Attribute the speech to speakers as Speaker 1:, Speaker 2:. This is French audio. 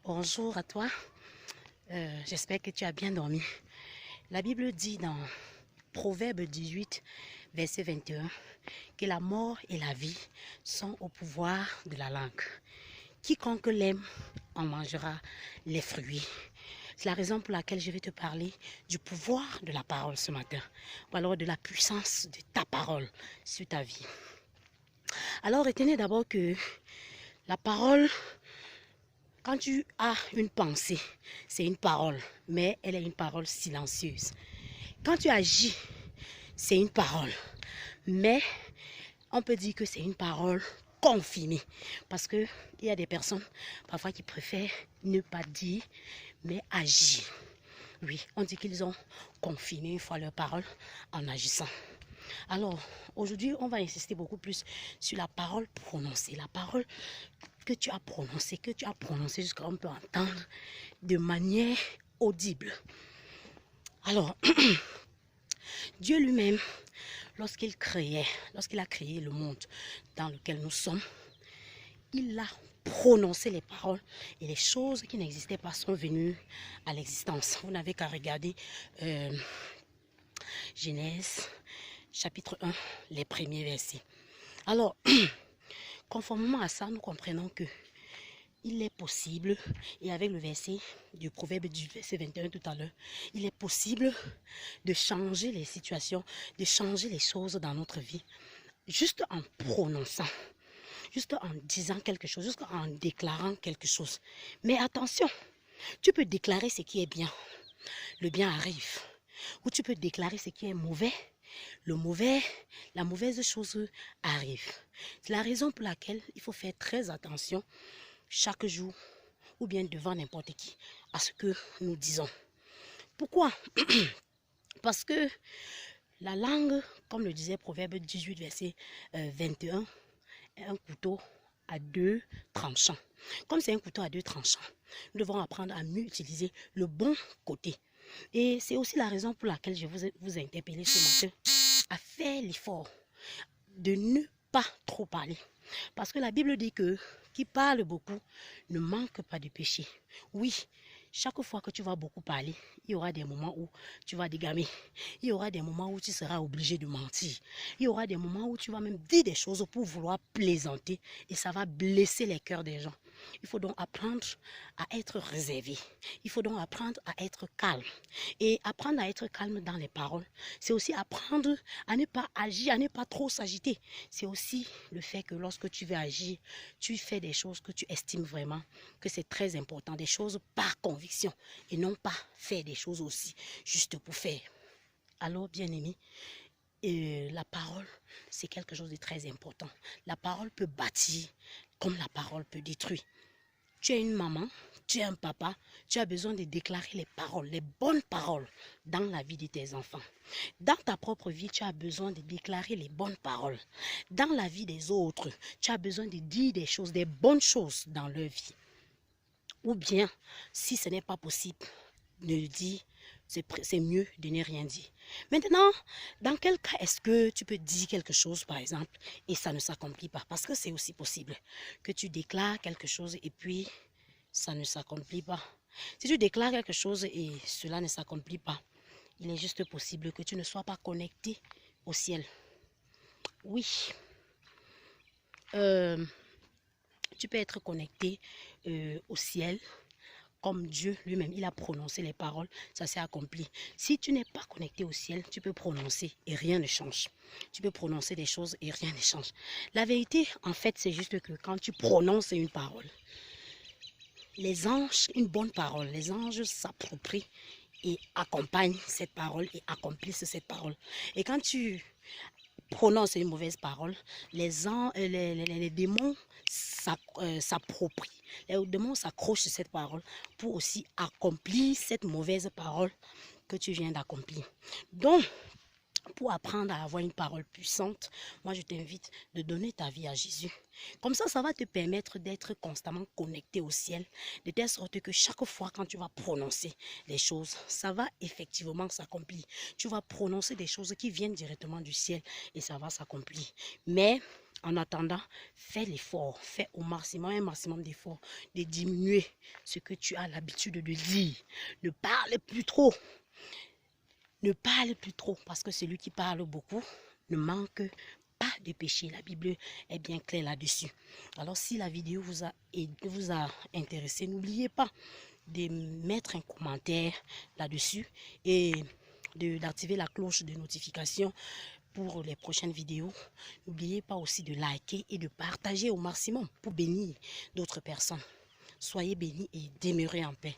Speaker 1: Bonjour à toi, j'espère que tu as bien dormi. La Bible dit dans Proverbe 18, verset 21, que la mort et la vie sont au pouvoir de la langue. Quiconque l'aime en mangera les fruits. C'est la raison pour laquelle je vais te parler du pouvoir de la parole ce matin, ou alors de la puissance de ta parole sur ta vie. Alors retenez d'abord que la parole, quand tu as une pensée, c'est une parole, mais elle est une parole silencieuse. Quand tu agis, c'est une parole, mais on peut dire que c'est une parole confirmée. Parce qu'il y a des personnes parfois qui préfèrent ne pas dire, mais agir. Oui, on dit qu'ils ont confirmé une fois leur parole en agissant. Alors, aujourd'hui, on va insister beaucoup plus sur la parole prononcée. La parole que tu as prononcée jusqu'à ce qu'on peut entendre de manière audible. Alors, Dieu lui-même, lorsqu'il a créé le monde dans lequel nous sommes, il a prononcé les paroles et les choses qui n'existaient pas sont venues à l'existence. Vous n'avez qu'à regarder Genèse, chapitre 1, les premiers versets. Alors, conformément à ça, nous comprenons que il est possible, et avec le verset du proverbe du verset 21 tout à l'heure, il est possible de changer les situations, de changer les choses dans notre vie, juste en prononçant, juste en disant quelque chose, juste en déclarant quelque chose. Mais attention, tu peux déclarer ce qui est bien, le bien arrive, ou tu peux déclarer ce qui est mauvais, la mauvaise chose arrive. C'est la raison pour laquelle il faut faire très attention chaque jour ou bien devant n'importe qui à ce que nous disons. Pourquoi? Parce que la langue, comme le disait Proverbe 18, verset 21, est un couteau à deux tranchants. Comme c'est un couteau à deux tranchants, nous devons apprendre à mieux utiliser le bon côté. Et c'est aussi la raison pour laquelle je vous ai interpellé ce matin à faire l'effort de ne pas trop parler. Parce que la Bible dit que qui parle beaucoup ne manque pas de péché. Oui, chaque fois que tu vas beaucoup parler, il y aura des moments où tu vas dégamer. Il y aura des moments où tu seras obligé de mentir. Il y aura des moments où tu vas même dire des choses pour vouloir plaisanter et ça va blesser les cœurs des gens. Il faut donc apprendre à être réservé. Il faut donc apprendre à être calme. Et apprendre à être calme dans les paroles, c'est aussi apprendre à ne pas agir, à ne pas trop s'agiter. C'est aussi le fait que lorsque tu veux agir, tu fais des choses que tu estimes vraiment que c'est très important, des choses par conviction et non pas faire des choses aussi juste pour faire. Alors, bien aimé, la parole, c'est quelque chose de très important. La parole peut bâtir comme la parole peut détruire. Tu es une maman, tu es un papa, tu as besoin de déclarer les paroles, les bonnes paroles dans la vie de tes enfants. Dans ta propre vie, tu as besoin de déclarer les bonnes paroles. Dans la vie des autres, tu as besoin de dire des choses, des bonnes choses dans leur vie. Ou bien, si ce n'est pas possible de le dire, c'est mieux de ne rien dire. Maintenant, dans quel cas est-ce que tu peux dire quelque chose, par exemple, et ça ne s'accomplit pas? Parce que c'est aussi possible que tu déclares quelque chose et puis ça ne s'accomplit pas. Si tu déclares quelque chose et cela ne s'accomplit pas, il est juste possible que tu ne sois pas connecté au ciel. Oui. Tu peux être connecté au ciel comme Dieu lui-même, il a prononcé les paroles, ça s'est accompli. Si tu n'es pas connecté au ciel, tu peux prononcer et rien ne change. Tu peux prononcer des choses et rien ne change. La vérité, en fait, c'est juste que quand tu prononces une parole, les anges, une bonne parole, les anges s'approprient et accompagnent cette parole et accomplissent cette parole. Et quand tu prononces une mauvaise parole, les démons s'approprient. Les démons s'accrochent sur cette parole pour aussi accomplir cette mauvaise parole que tu viens d'accomplir. Donc, pour apprendre à avoir une parole puissante, moi je t'invite de donner ta vie à Jésus. Comme ça va te permettre d'être constamment connecté au ciel, de telle sorte que chaque fois quand tu vas prononcer les choses, ça va effectivement s'accomplir. Tu vas prononcer des choses qui viennent directement du ciel et ça va s'accomplir. Mais En attendant, fais l'effort, fais au maximum, un maximum d'efforts, de diminuer ce que tu as l'habitude de dire. Ne parle plus trop. Ne parle plus trop, parce que celui qui parle beaucoup ne manque pas de péché. La Bible est bien claire là-dessus. Alors si la vidéo vous a intéressé, n'oubliez pas de mettre un commentaire là-dessus et d'activer la cloche de notification pour les prochaines vidéos. N'oubliez pas aussi de liker et de partager au maximum pour bénir d'autres personnes. Soyez bénis et demeurez en paix.